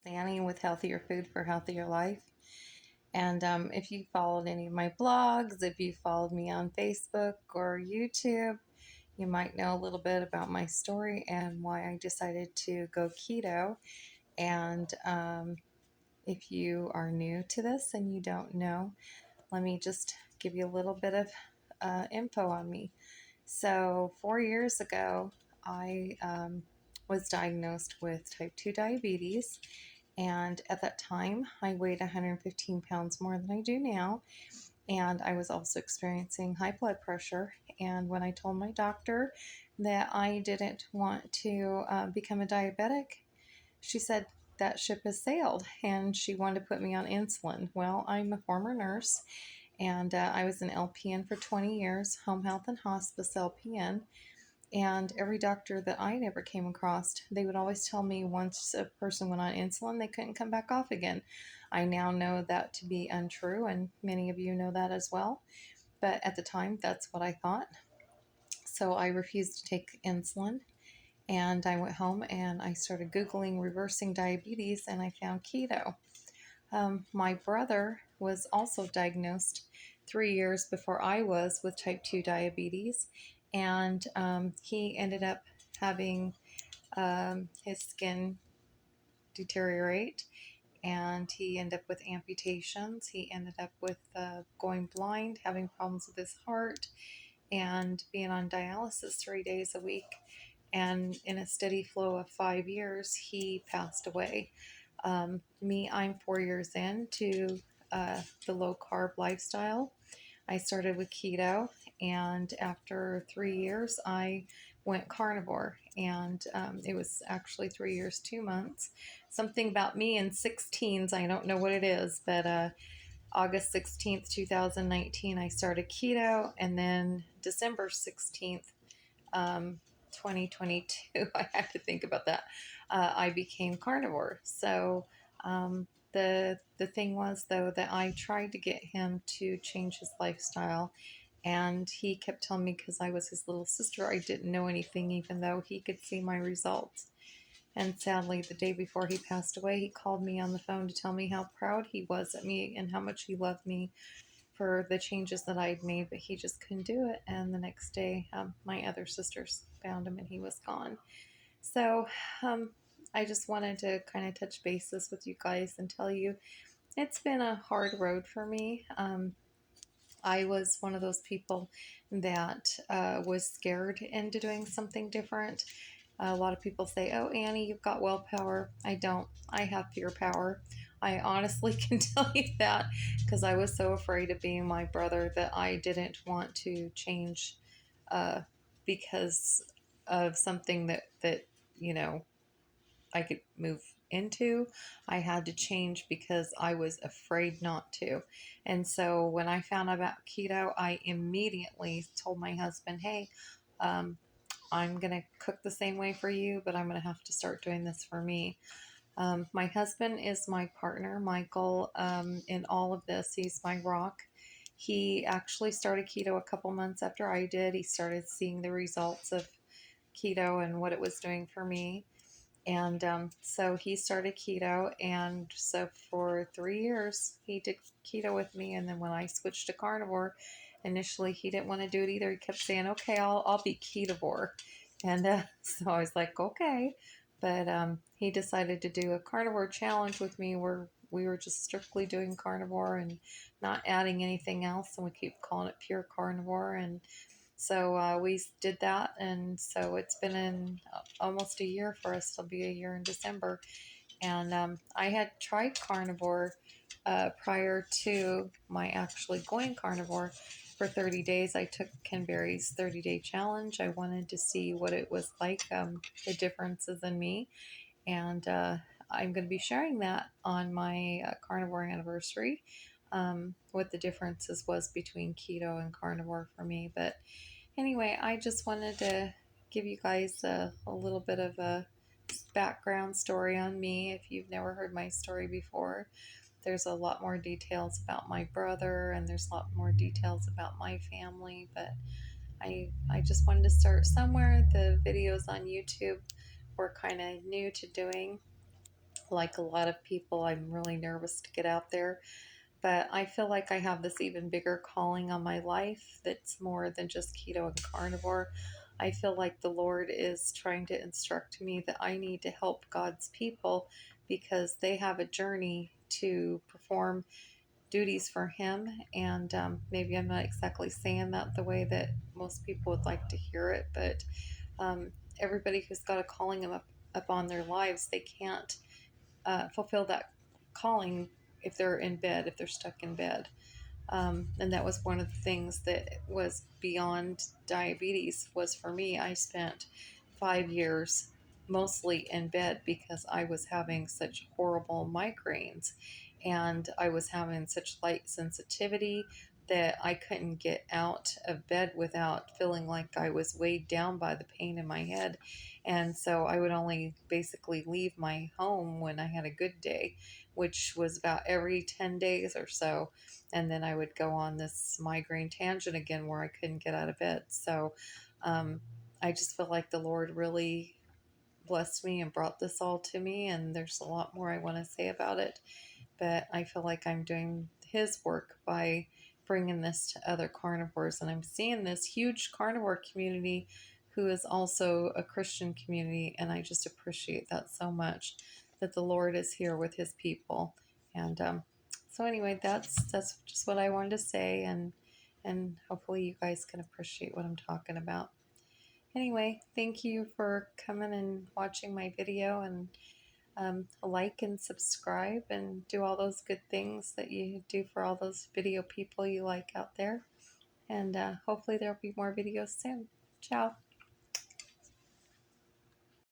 Annie with Healthier Food for Healthier Life. And if you followed any of my blogs, if you followed me on Facebook or YouTube, you might know a little bit about my story and why I decided to go keto. And if you are new to this and you don't know, let me just give you a little bit of info on me. So, 4 years ago, I was diagnosed with type 2 diabetes. And at that time, I weighed 115 pounds more than I do now. And I was also experiencing high blood pressure. And when I told my doctor that I didn't want to become a diabetic, she said that ship has sailed and she wanted to put me on insulin. Well, I'm a former nurse and I was an LPN for 20 years, home health and hospice LPN. And every doctor that I ever came across, they would always tell me once a person went on insulin, they couldn't come back off again. I now know that to be untrue, and many of you know that as well. But at the time, that's what I thought. So I refused to take insulin. And I went home and I started Googling reversing diabetes, and I found keto. My brother was also diagnosed 3 years before I was with type 2 diabetes, and he ended up having his skin deteriorate, and he ended up with amputations. He ended up with going blind, having problems with his heart, and being on dialysis 3 days a week. And in a steady flow of 5 years, he passed away. I'm 4 years into the low carb lifestyle. I started with keto, and after 3 years, I went carnivore. And it was actually 3 years, 2 months. Something about me in 16s, I don't know what it is, but August 16th, 2019, I started keto, and then December 16th, 2022, I had to think about that. I became carnivore. So the thing was, though, that I tried to get him to change his lifestyle, and he kept telling me, because I was his little sister, I didn't know anything, even though he could see my results. And sadly, the day before he passed away, he called me on the phone to tell me how proud he was of me and how much he loved me for the changes that I'd made, but he just couldn't do it. And the next day, my other sisters found him and he was gone. So I just wanted to kind of touch bases with you guys and tell you it's been a hard road for me. I was one of those people that was scared into doing something different. A lot of people say, "Oh, Annie, you've got willpower." I don't. I have fear power. I honestly can tell you that, because I was so afraid of being my brother that I didn't want to change uh, because of something that you know I could move into. I had to change because I was afraid not to. And so when I found out about keto, I immediately told my husband, "Hey, um, I'm going to cook the same way for you, but I'm going to have to start doing this for me." My husband is my partner, Michael, in all of this. He's my rock. He actually started keto a couple months after I did. He started seeing the results of keto and what it was doing for me. And so he started keto. And so for 3 years, he did keto with me. And then when I switched to carnivore, initially he didn't want to do it either. He kept saying, "Okay, I'll be ketovore." And so I was like, "Okay." But he decided to do a carnivore challenge with me where we were just strictly doing carnivore and not adding anything else. And we keep calling it pure carnivore. And so we did that. And so it's been in almost a year for us. It'll be a year in December. And I had tried carnivore prior to my actually going carnivore for 30 days. I took Ken Berry's 30-day challenge. I wanted to see what it was like, the differences in me. And I'm going to be sharing that on my carnivore anniversary, what the differences was between keto and carnivore for me. But anyway, I just wanted to give you guys a little bit of a background story on me. If you've never heard my story before, there's a lot more details about my brother, and there's a lot more details about my family. But I just wanted to start somewhere. The videos on YouTube were kind of new to doing, Like a lot of people, I'm really nervous to get out there, but I feel like I have this even bigger calling on my life that's more than just keto and carnivore. I feel like the Lord is trying to instruct me that I need to help God's people because they have a journey to perform duties for Him. And maybe I'm not exactly saying that the way that most people would like to hear it, but um, everybody who's got a calling up on their lives, they can't fulfill that calling if they're in bed, if they're stuck in bed. And that was one of the things that was beyond diabetes was for me. I spent 5 years mostly in bed because I was having such horrible migraines and I was having such light sensitivity that I couldn't get out of bed without feeling like I was weighed down by the pain in my head. And so I would only basically leave my home when I had a good day, which was about every 10 days or so, and then I would go on this migraine tangent again where I couldn't get out of bed. So um, I just feel like the Lord really blessed me and brought this all to me, and there's a lot more I want to say about it, but I feel like I'm doing His work by bringing this to other carnivores, and I'm seeing this huge carnivore community who is also a Christian community, and I just appreciate that so much that the Lord is here with His people. And so anyway, that's just what I wanted to say, and hopefully you guys can appreciate what I'm talking about. Anyway, thank you for coming and watching my video, and like and subscribe and do all those good things that you do for all those video people you like out there. And hopefully there'll be more videos soon. Ciao.